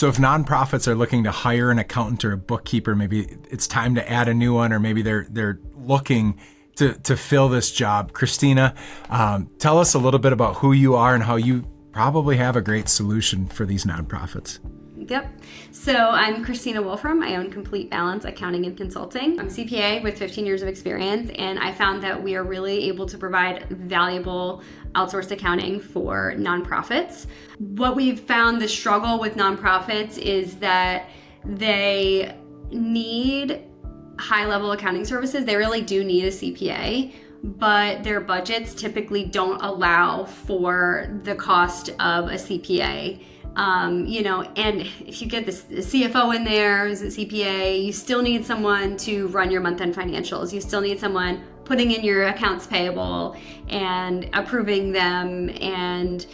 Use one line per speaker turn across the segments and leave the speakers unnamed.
So if nonprofits are looking to hire an accountant or a bookkeeper, maybe it's time to add a new one, or maybe they're looking to fill this job. Christina, tell us a little bit about who you are and how you probably have a great solution for these nonprofits.
Yep. So I'm Christina Wolfram. I own Complete Balance Accounting and Consulting. I'm a CPA with 15 years of experience, and I found that we are really able to provide valuable outsourced accounting for nonprofits. What we've found the struggle with nonprofits is that they need high-level accounting services. They really do need a CPA, but their budgets typically don't allow for the cost of a CPA. And if you get the CFO in there who's a CPA, you still need someone to run your month-end financials. You still need someone putting in your accounts payable and approving them and,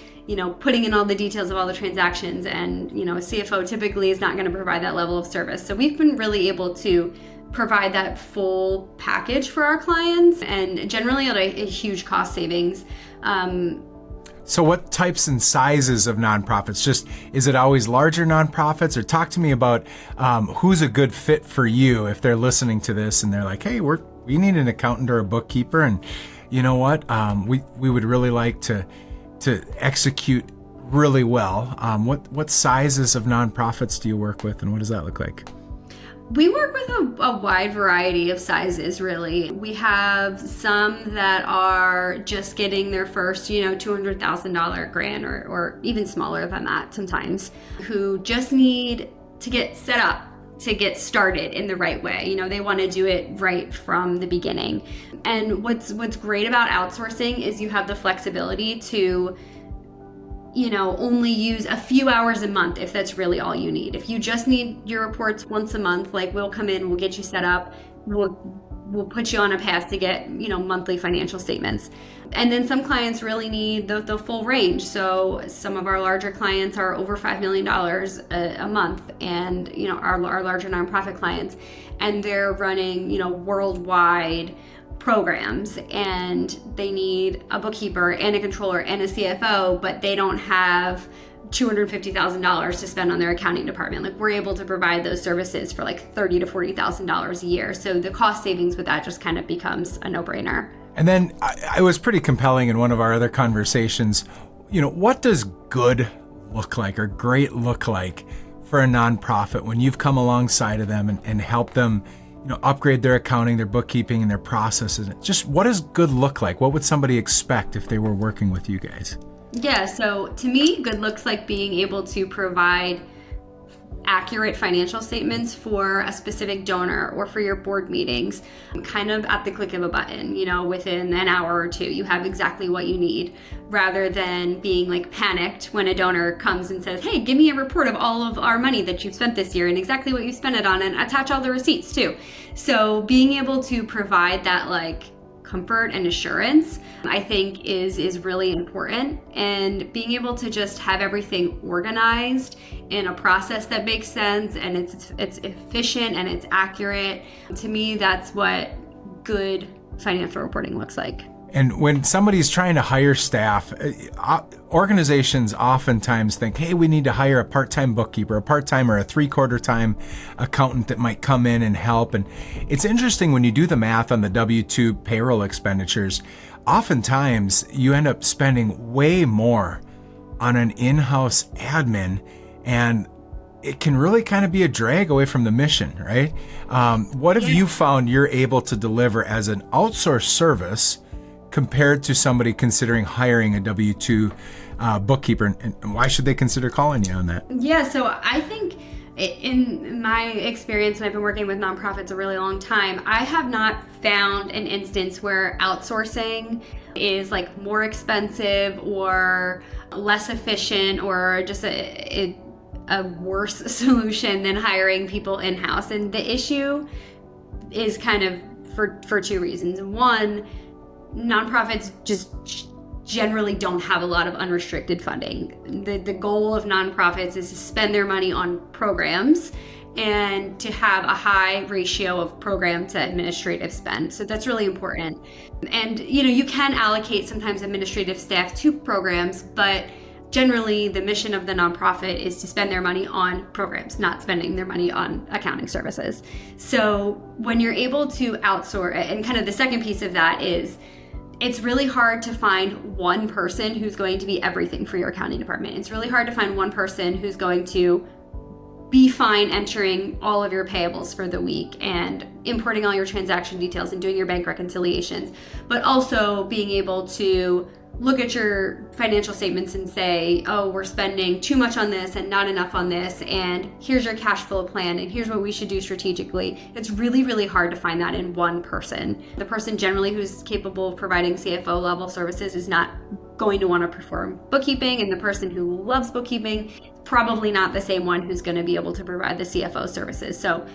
putting in all the details of all the transactions. And, a CFO typically is not going to provide that level of service. So we've been really able to provide that full package for our clients, and generally at a huge cost savings.
So what types and sizes of nonprofits? Is it always larger nonprofits? Or talk to me about who's a good fit for you if they're listening to this and they're like, hey, we need an accountant or a bookkeeper, and you know what? We would really like to execute really well. What sizes of nonprofits do you work with, and what does that look like?
We work with a wide variety of sizes, really. We have some that are just getting their first, $200,000 grant or even smaller than that sometimes, who just need to get set up, to get started in the right way. They want to do it right from the beginning. And what's great about outsourcing is you have the flexibility to only use a few hours a month if that's really all you need. If you just need your reports once a month, we'll come in, we'll get you set up, we'll put you on a path to get, monthly financial statements. And then some clients really need the full range. So some of our larger clients are over $5 million a month, and, our larger nonprofit clients, and they're running, worldwide programs, and they need a bookkeeper and a controller and a CFO, but they don't have $250,000 to spend on their accounting department. We're able to provide those services for $30,000 to $40,000 a year. So the cost savings with that just kind of becomes a no-brainer.
And then it was pretty compelling in one of our other conversations. What does good look like, or great look like, for a nonprofit when you've come alongside of them and helped them upgrade their accounting, their bookkeeping, and their processes? Just what does good look like? What would somebody expect if they were working with you guys?
Yeah, so to me, good looks like being able to provide accurate financial statements for a specific donor or for your board meetings, kind of at the click of a button, within an hour or two, you have exactly what you need, rather than being panicked when a donor comes and says, hey, give me a report of all of our money that you've spent this year and exactly what you spent it on, and attach all the receipts too. So being able to provide that comfort and assurance, I think is really important, and being able to just have everything organized in a process that makes sense, and it's efficient and it's accurate. To me, that's what good financial reporting looks like.
And when somebody's trying to hire staff, organizations oftentimes think, hey, we need to hire a part-time bookkeeper, a part-time or a three-quarter time accountant that might come in and help. And it's interesting when you do the math on the W-2 payroll expenditures, oftentimes you end up spending way more on an in-house admin, and it can really kind of be a drag away from the mission, right? What have you found you're able to deliver as an outsourced service compared to somebody considering hiring a W-2 bookkeeper, and why should they consider calling you on that?
Yeah, so I think in my experience, and I've been working with nonprofits a really long time, I have not found an instance where outsourcing is more expensive or less efficient or just a worse solution than hiring people in-house. And the issue is kind of for two reasons. One, nonprofits just generally don't have a lot of unrestricted funding. The goal of nonprofits is to spend their money on programs and to have a high ratio of program to administrative spend. So that's really important. And you can allocate sometimes administrative staff to programs, but generally the mission of the nonprofit is to spend their money on programs, not spending their money on accounting services. So when you're able to outsource, and kind of the second piece of that is, it's really hard to find one person who's going to be everything for your accounting department. It's really hard to find one person who's going to be fine entering all of your payables for the week and importing all your transaction details and doing your bank reconciliations, but also being able to look at your financial statements and say, oh, we're spending too much on this and not enough on this, and here's your cash flow plan, and here's what we should do strategically. It's really, really hard to find that in one person. The person generally who's capable of providing CFO level services is not going to want to perform bookkeeping, and the person who loves bookkeeping, probably not the same one who's going to be able to provide the CFO services. So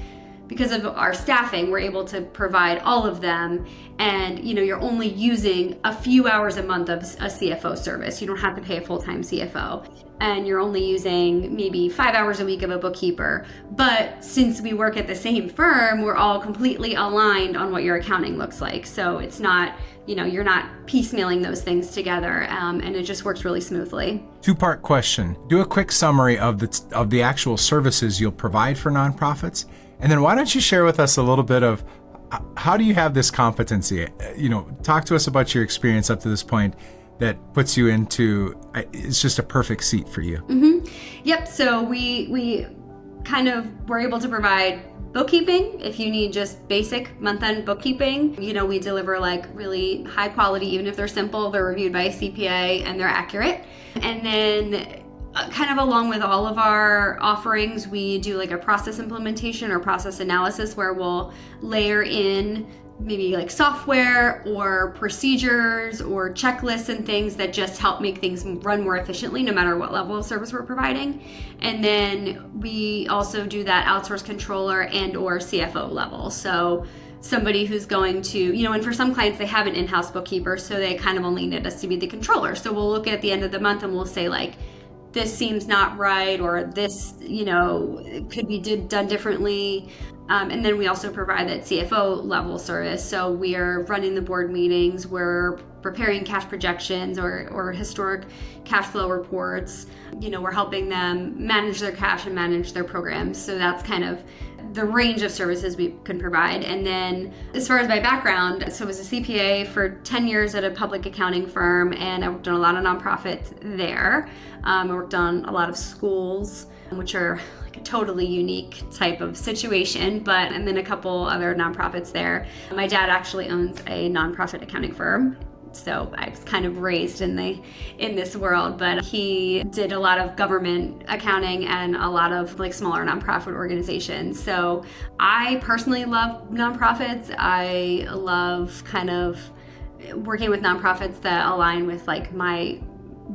because of our staffing, we're able to provide all of them, and you're only using a few hours a month of a CFO service. You don't have to pay a full-time CFO, and you're only using maybe 5 hours a week of a bookkeeper. But since we work at the same firm, we're all completely aligned on what your accounting looks like. So it's not, you're not piecemealing those things together, and it just works really smoothly.
Two-part question. Do a quick summary of the actual services you'll provide for nonprofits. And then why don't you share with us a little bit of how do you have this competency? Talk to us about your experience up to this point that puts you into, it's just a perfect seat for you.
Mm-hmm. Yep. So we kind of were able to provide bookkeeping. If you need just basic month-end bookkeeping, we deliver like really high quality, even if they're simple, they're reviewed by a CPA and they're accurate. And then kind of along with all of our offerings, we do like a process implementation or process analysis where we'll layer in maybe like software or procedures or checklists and things that just help make things run more efficiently no matter what level of service we're providing. And then we also do that outsourced controller and or CFO level. So somebody who's going to, and for some clients, they have an in-house bookkeeper, so they kind of only need us to be the controller. So we'll look at the end of the month and we'll say like, this seems not right, or this, could be done differently. And then we also provide that CFO level service. So we are running the board meetings, we're preparing cash projections or historic cash flow reports. We're helping them manage their cash and manage their programs. So that's kind of the range of services we can provide. And then as far as my background, so I was a CPA for 10 years at a public accounting firm, and I worked on a lot of nonprofits there. I worked on a lot of schools, which are like a totally unique type of situation, and then a couple other nonprofits there. My dad actually owns a nonprofit accounting firm. So I was kind of raised in this world, but he did a lot of government accounting and a lot of like smaller nonprofit organizations. So I personally love nonprofits. I love kind of working with nonprofits that align with like my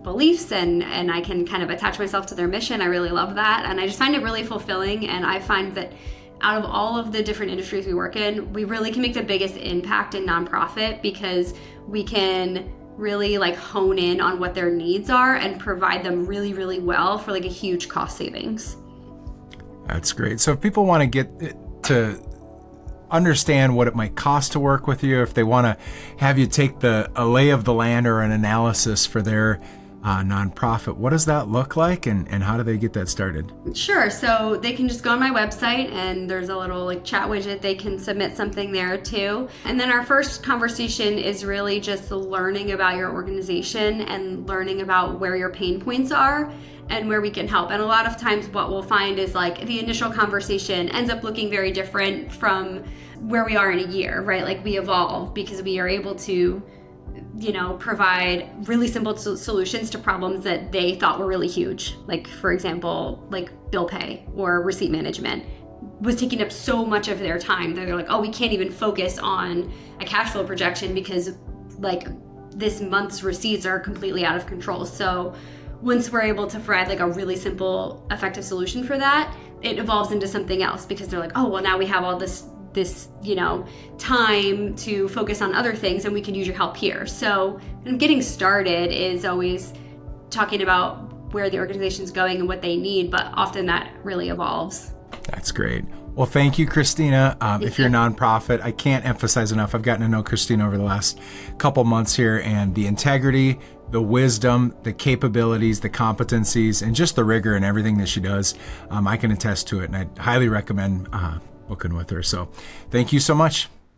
beliefs and I can kind of attach myself to their mission. I really love that. And I just find it really fulfilling. And I find that out of all of the different industries we work in, we really can make the biggest impact in nonprofit because we can really like hone in on what their needs are and provide them really, really well for like a huge cost savings.
That's great. So if people want to get to understand what it might cost to work with you, if they want to have you take a lay of the land or an analysis for their nonprofit, what does that look like and how do they get that started?
Sure. So they can just go on my website and there's a little like chat widget. They can submit something there too. And then our first conversation is really just learning about your organization and learning about where your pain points are and where we can help. And a lot of times what we'll find is like the initial conversation ends up looking very different from where we are in a year, right? Like we evolve because we are able to provide really simple solutions to problems that they thought were really huge. Like, for example, like bill pay or receipt management was taking up so much of their time that they're like, oh, we can't even focus on a cash flow projection because like this month's receipts are completely out of control. So once we're able to provide like a really simple, effective solution for that, it evolves into something else because they're like, oh, well, now we have all this time to focus on other things and we can use your help here. So getting started is always talking about where the organization's going and what they need, but often that really evolves.
That's great. Well, thank you, Christina. If you're a nonprofit, I can't emphasize enough. I've gotten to know Christina over the last couple months here, and the integrity, the wisdom, the capabilities, the competencies, and just the rigor in everything that she does, I can attest to it, and I highly recommend booking with her. So thank you so much.